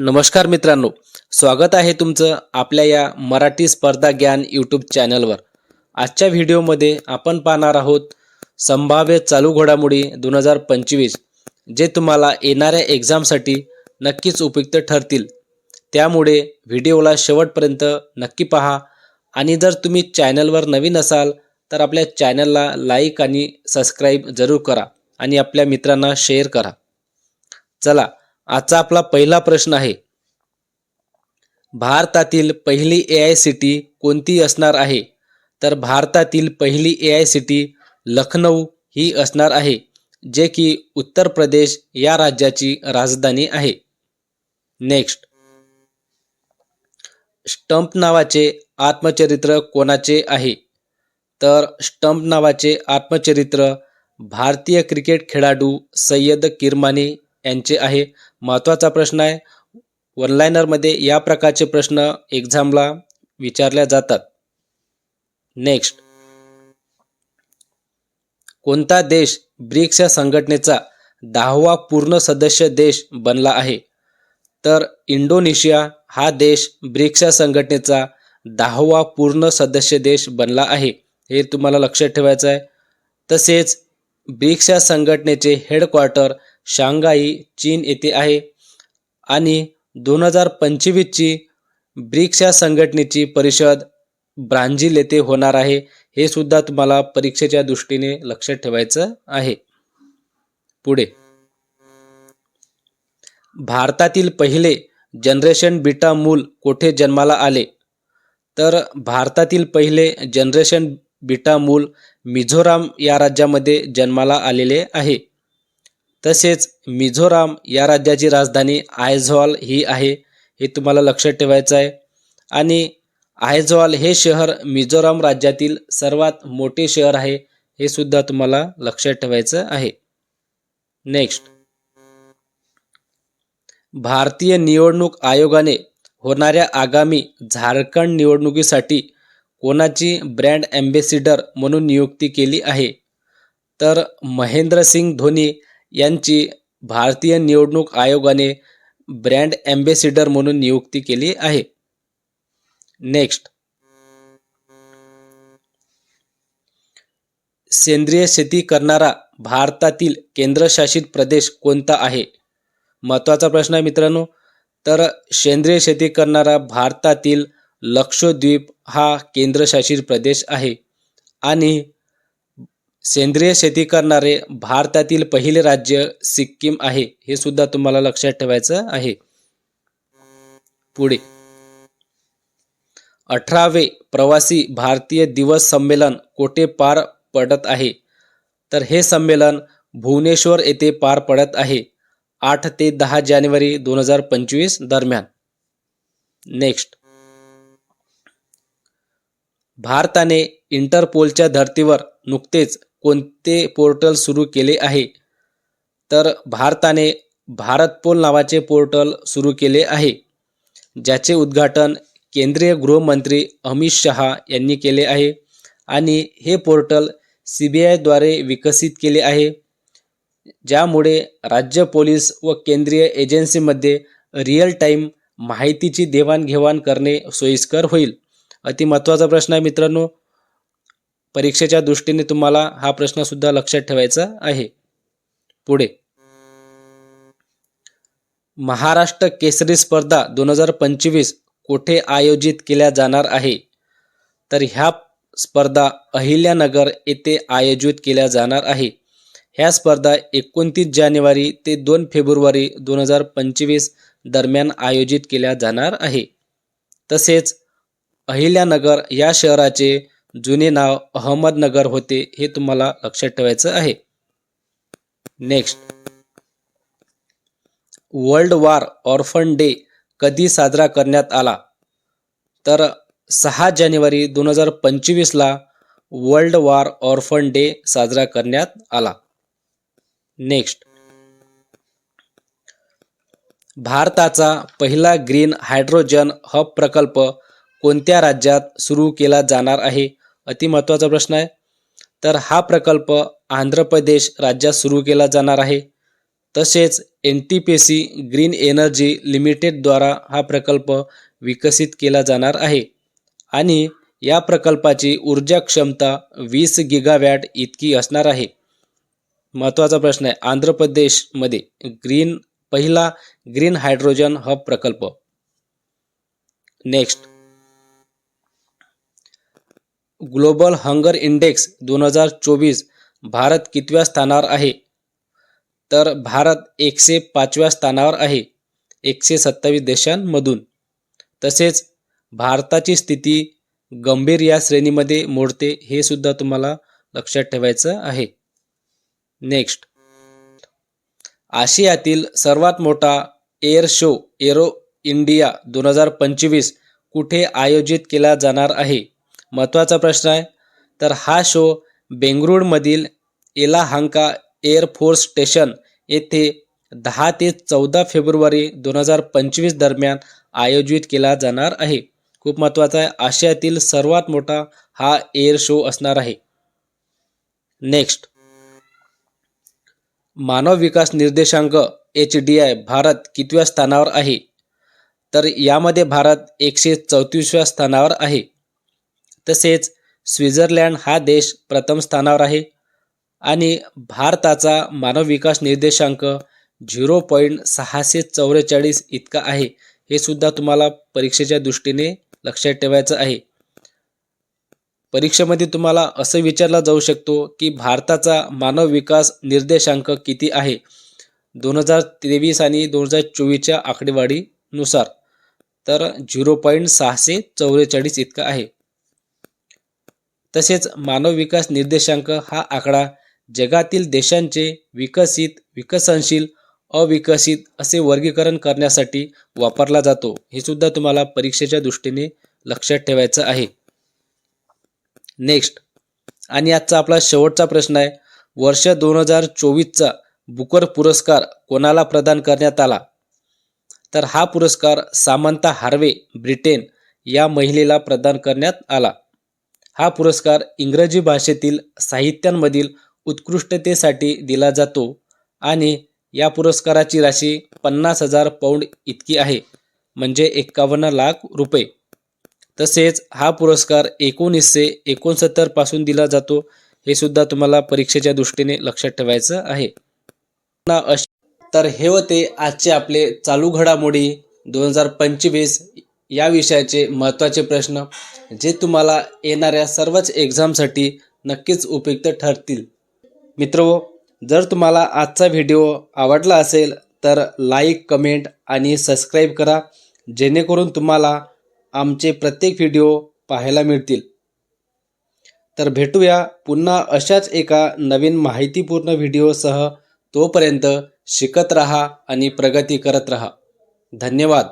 नमस्कार मित्रांनो, स्वागत आहे तुमचं आपल्या या मराठी स्पर्धा ज्ञान यूट्यूब चॅनलवर। आजच्या व्हिडिओमध्ये आपण पाहणार आहोत संभाव्य चालू घडामोडी 2025 जे तुम्हाला येणाऱ्या एक्झामसाठी नक्कीच उपयुक्त ठरतील। त्यामुळे व्हिडिओला शेवटपर्यंत नक्की पहा आणि जर तुम्ही चॅनलवर नवीन असाल तर आपल्या चॅनलला लाईक आणि सबस्क्राइब जरूर करा आणि आपल्या मित्रांना शेअर करा। चला, आजचा आपला पहिला प्रश्न आहे, भारतातील पहिली AICTE कोणती असणार आहे? तर भारतातील पहिली AICTE लखनौ ही असणार आहे, जे की उत्तर प्रदेश या राज्याची राजधानी आहे। नेक्स्ट, स्टंप नावाचे आत्मचरित्र कोणाचे आहे? तर स्टंप नावाचे आत्मचरित्र भारतीय क्रिकेट खेळाडू सय्यद किरमानी यांचे आहे। महत्त्वाचा प्रश्न आहे, वन लाइनर मध्ये या प्रकारचे प्रश्न एक्झामला विचारल्या जातात। नेक्स्ट, कोणता देश ब्रिक्स या संघटनेचा 10वा पूर्ण सदस्य देश बनला आहे? तर इंडोनेशिया हा देश ब्रिक्स या संघटनेचा 10वा पूर्ण सदस्य देश बनला आहे, हे तुम्हाला लक्षात ठेवायचं आहे। तसेच ब्रिक्स या संघटनेचे हेडक्वार्टर शांघाई चीन येथे आहे आणि 2025 ची ब्रिक्स या संघटनेची परिषद ब्राझील येथे होणार आहे, हे सुद्धा तुम्हाला परीक्षेच्या दृष्टीने लक्षात ठेवायचं आहे। पुढे, भारतातील पहिले जनरेशन बीटा मूल कोठे जन्माला आले? तर भारतातील पहिले जनरेशन बीटा मूल मिझोराम या राज्यामध्ये जन्माला आलेले आहे। तसेच मिझोराम या राज्याची राजधानी आयझॉल ही आहे, हे तुम्हाला लक्षात ठेवायचं आहे। आणि आयझॉल हे शहर मिझोराम राज्यातील सर्वात मोठे शहर आहे, हे सुद्धा तुम्हाला लक्षात ठेवायचं आहे। नेक्स्ट, भारतीय निवडणूक आयोगाने होणाऱ्या आगामी झारखंड निवडणुकीसाठी कोणाची ब्रँड ॲम्बेसिडर म्हणून नियुक्ती केली आहे? तर महेंद्रसिंग धोनी यांची भारतीय निवडणूक आयोगाने ब्रँड ॲम्बेसिडर म्हणून नियुक्ती केली आहे। नेक्स्ट, सेंद्रिय शेती करणारा भारतातील केंद्रशासित प्रदेश कोणता आहे? महत्त्वाचा प्रश्न आहे मित्रांनो। तर सेंद्रिय शेती करणारा भारतातील लक्षद्वीप हा केंद्रशासित प्रदेश आहे आणि सेंद्रिय शेती करणारे भारतातील पहिले राज्य सिक्कीम आहे, हे सुद्धा तुम्हाला लक्षात ठेवायचं आहे। पुढे, 18वे प्रवासी भारतीय दिवस संमेलन कोठे पार पडत आहे? तर हे संमेलन भुवनेश्वर येथे पार पडत आहे 8 ते 10 जानेवारी 2025 दरम्यान। नेक्स्ट, भारताने इंटरपोलच्या धर्तीवर नुकतेच कोणते पोर्टल सुरू केले आहे? तर भारताने भारतपोल नावाचे पोर्टल सुरू केले आहे, ज्याचे उद्घाटन केंद्रीय गृहमंत्री अमित शहा यांनी केले आहे आणि हे पोर्टल CBI द्वारे विकसित केले आहे, ज्यामुळे राज्य पोलीस व केंद्रीय एजन्सीमध्ये रिअल टाइम माहितीची देवाणघेवाण करणे सोयीस्कर होईल। अति महत्त्वाचा प्रश्न आहे मित्रांनो, परीक्षेच्या दृष्टीने तुम्हाला हा प्रश्न सुद्धा लक्षात ठेवायचा आहे। पुढे, महाराष्ट्र केसरी स्पर्धा 2025 कोठे आयोजित केल्या जाणार आहे? तर ह्या स्पर्धा अहिल्यानगर येथे आयोजित केल्या जाणार आहे। ह्या स्पर्धा 29 जानेवारी ते 2 फेब्रुवारी 2025 दरम्यान आयोजित केल्या जाणार आहे। तसेच अहिल्यानगर या शहराचे जुने नाव अहमदनगर होते, हे तुम्हाला लक्षात ठेवायचं आहे। Next, world war orphan day कधी साजरा करण्यात आला? तर 6 जानेवारी 2025 ला वर्ल्ड वॉर ऑर्फन डे साजरा करण्यात आला। नेक्स्ट, भारताचा पहिला ग्रीन हायड्रोजन हब प्रकल्प कोणत्या राज्यात सुरू केला जाणार आहे? अति महत्त्वाचा प्रश्न आहे। तर हा प्रकल्प आंध्र प्रदेश राज्यात सुरू केला जाणार आहे। तसेच NTPC ग्रीन एनर्जी लिमिटेडद्वारा हा प्रकल्प विकसित केला जाणार आहे आणि या प्रकल्पाची ऊर्जा क्षमता 20 गिगावॅट इतकी असणार आहे. महत्त्वाचा प्रश्न आहे, आंध्र प्रदेशमध्ये पहिला ग्रीन हायड्रोजन हब प्रकल्प. Next, global hunger index 2024 Bharat कितव्या स्थानावर आहे? तर भारत 105व्या स्थानावर आहे 127 देशांमधून. तसेच भारताची स्थिती गंभीर या श्रेणीमध्ये मोडते, हे सुद्धा तुम्हाला लक्षात ठेवायचं आहे. नेक्स्ट, आशियातील सर्वात मोठा एअर शो एरो इंडिया 2025 कुठे आयोजित केला जाणार आहे? महत्त्वाचा प्रश्न आहे. तर हा शो बेंगळुरूमधील येलाहांका एअर फोर्स स्टेशन येथे 10 ते 14 फेब्रुवारी 2025 दरम्यान आयोजित केला जाणार आहे. खूप महत्त्वाचा आहे, आशियातील सर्वात मोठा हा एअर शो असणार आहे. नेक्स्ट, मानव विकास निर्देशांक HDI भारत कितव्या स्थानावर आहे? तर यामध्ये भारत 134व्या स्थानावर आहे. तसेच स्वित्झर्लंड हा देश प्रथम स्थानावर आहे आणि भारताचा मानव विकास निर्देशांक 0.644 इतका आहे. हे सुद्धा तुम्हाला परीक्षेच्या दृष्टीने लक्षात ठेवायचं आहे. परीक्षेमध्ये तुम्हाला असं विचारला जाऊ शकतो की भारताचा मानव विकास निर्देशांक किती आहे 2023 आणि 2024च्या आकडेवारीनुसार? तर 0.644 इतका आहे. तसेच मानव विकास निर्देशांक हा आकडा जगातील देशांचे विकसित, विकसनशील, अविकसित असे वर्गीकरण करण्यासाठी वापरला जातो. हे सुद्धा तुम्हाला परीक्षेच्या दृष्टीने लक्षात ठेवायचं आहे. नेक्स्ट, आणि आजचा आपला शेवटचा प्रश्न आहे, वर्ष 2024चा बुकर पुरस्कार कोणाला प्रदान करण्यात आला? तर हा पुरस्कार सामंथा हार्वे ब्रिटेन या महिलेला प्रदान करण्यात आला. हा पुरस्कार इंग्रजी भाषेतील साहित्यांमधील उत्कृष्टतेसाठी दिला जातो आणि या पुरस्काराची राशी 50,000 पाऊंड इतकी आहे, म्हणजे 51 लाख रुपये. तसेच हा पुरस्कार 1969 पासून दिला जातो. हे सुद्धा तुम्हाला परीक्षेच्या दृष्टीने लक्षात ठेवायचं आहे. तर हे होते आजचे आपले चालू घडामोडी 2025 या विषयाचे महत्त्वाचे प्रश्न, जे तुम्हाला येणाऱ्या सर्वच एक्झामसाठी नक्कीच उपयुक्त ठरतील. मित्रहो, जर तुम्हाला आजचा व्हिडिओ आवडला असेल तर लाईक, कमेंट आणि सबस्क्राईब करा, जेणेकरून तुम्हाला आमचे प्रत्येक व्हिडिओ पाहायला मिळतील. तर भेटूया पुन्हा अशाच एका नवीन माहितीपूर्ण व्हिडिओसह. तोपर्यंत शिकत रहा आणि प्रगती करत रहा. धन्यवाद.